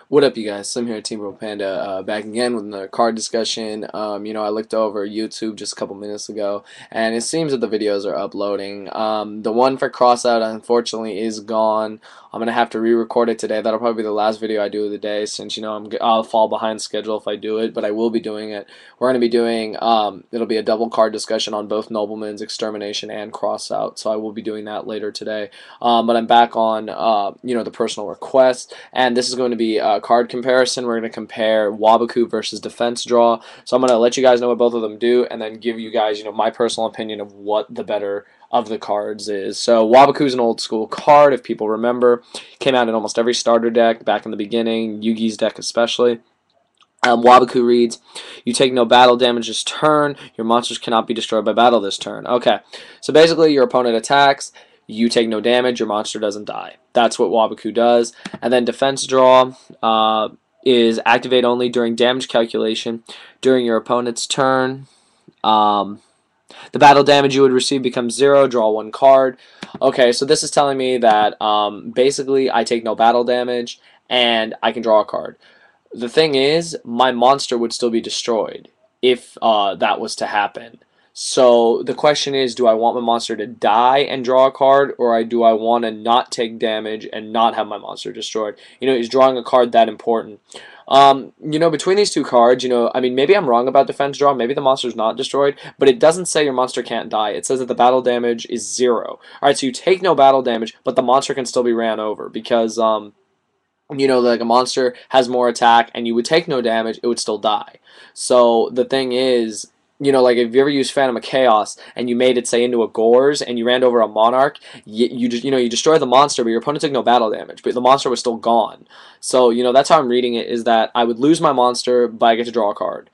What up, you guys? Slim here at SlimXTeampurplepanda, back again with another card discussion. I looked over YouTube just a couple minutes ago, and it seems that the videos are uploading. The one for Crossout, unfortunately, is gone. I'm gonna have to re-record it today. That'll probably be the last video I do of the day, since I'll fall behind schedule if I do it, but I will be doing it. We're gonna be doing it'll be a double card discussion on both Nobleman's Extermination and Crossout, so I will be doing that later today. But I'm back on the personal request, and this is going to be card comparison. We're going to compare Waboku versus Defense Draw. So I'm going to let you guys know what both of them do, and then give you guys, my personal opinion of what the better of the cards is. So Waboku is an old school card, if people remember. Came out in almost every starter deck back in the beginning, Yugi's deck especially. Waboku reads, you take no battle damage this turn. Your monsters cannot be destroyed by battle this turn. Okay, so basically your opponent attacks, you take no damage, your monster doesn't die. That's what Waboku does. And then Defense Draw is activate only during damage calculation during your opponent's turn. The battle damage you would receive becomes 0, draw 1 card. Okay, so this is telling me that basically I take no battle damage and I can draw a card. The thing is, my monster would still be destroyed if that was to happen. So the question is, do I want my monster to die and draw a card, or do I want to not take damage and not have my monster destroyed? Is drawing a card that important? Between these two cards, maybe I'm wrong about Defense Draw. Maybe the monster's not destroyed, but it doesn't say your monster can't die. It says that the battle damage is 0. Alright, so you take no battle damage, but the monster can still be ran over because, like a monster has more attack and you would take no damage, it would still die. So the thing is, like if you ever use Phantom of Chaos and you made it say into a Gores and you ran over a Monarch, you destroy the monster, but your opponent took no battle damage, but the monster was still gone. So that's how I'm reading it, is that I would lose my monster, but I get to draw a card.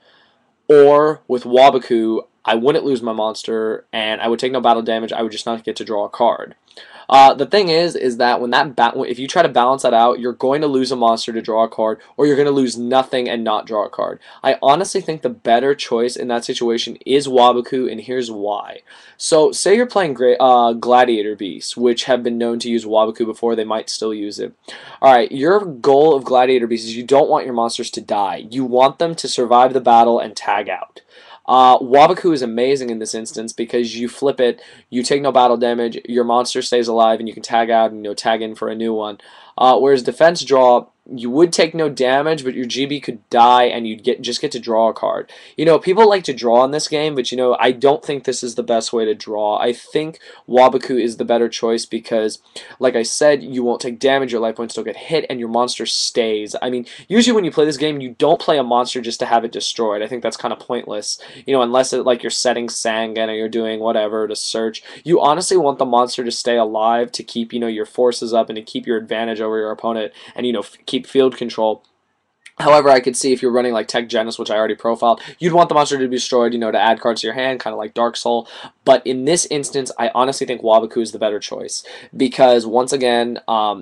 Or with Waboku, I wouldn't lose my monster and I would take no battle damage, I would just not get to draw a card. The thing is that if you try to balance that out, you're going to lose a monster to draw a card, or you're going to lose nothing and not draw a card. I honestly think the better choice in that situation is Waboku, and here's why. So, say you're playing Gladiator Beasts, which have been known to use Waboku before, they might still use it. Alright, your goal of Gladiator Beasts is you don't want your monsters to die. You want them to survive the battle and tag out. Waboku is amazing in this instance because you flip it, you take no battle damage, your monster stays alive, and you can tag out and tag in for a new one. Whereas Defense Draw, you would take no damage, but your GB could die, and you'd just get to draw a card. People like to draw in this game, but I don't think this is the best way to draw. I think Waboku is the better choice because, like I said, you won't take damage, your life points don't get hit, and your monster stays. Usually when you play this game, you don't play a monster just to have it destroyed. I think that's kind of pointless. Unless like you're setting Sangan or you're doing whatever to search. You honestly want the monster to stay alive to keep, your forces up and to keep your advantage over your opponent and, keep field control. However, I could see if you're running like Tech Genesis, which I already profiled, you'd want the monster to be destroyed, to add cards to your hand, kind of like Dark Soul. But in this instance, I honestly think Waboku is the better choice. Because, once again,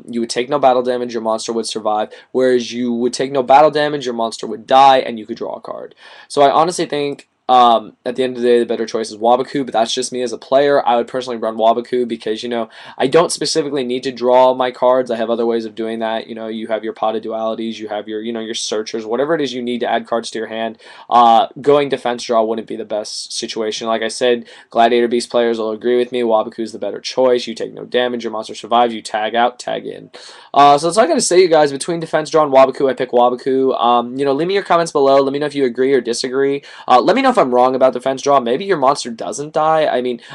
you would take no battle damage, your monster would survive. Whereas you would take no battle damage, your monster would die, and you could draw a card. So I honestly think at the end of the day, the better choice is Waboku, but that's just me as a player. I would personally run Waboku because, I don't specifically need to draw my cards. I have other ways of doing that. You have your Pot of Dualities, you have your, your searchers, whatever it is you need to add cards to your hand. Going Defense Draw wouldn't be the best situation. Like I said, Gladiator Beast players will agree with me. Waboku is the better choice. You take no damage, your monster survives, you tag out, tag in. So that's all I got to say, you guys. Between Defense Draw and Waboku, I pick Waboku. Leave me your comments below. Let me know if you agree or disagree. Let me know if I'm wrong about Defense Draw. Maybe your monster doesn't die.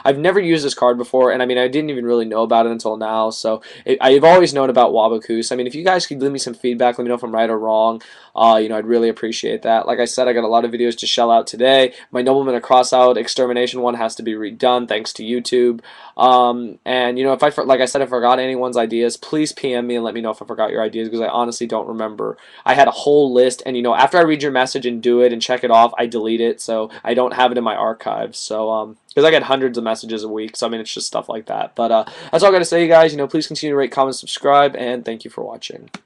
I've never used this card before, and I didn't even really know about it until now, so I've always known about Waboku. So, if you guys could leave me some feedback, let me know if I'm right or wrong. I'd really appreciate that. Like I said, I got a lot of videos to shell out today. My Nobleman Crossout Extermination one has to be redone, thanks to YouTube. And, if like I said, if I forgot anyone's ideas, please PM me and let me know if I forgot your ideas, because I honestly don't remember. I had a whole list, and, after I read your message and do it and check it off, I delete it, so I don't have it in my archives. So, because I get hundreds of messages a week, so it's just stuff like that. But that's all I got to say, you guys. Please continue to rate, comment, subscribe, and thank you for watching.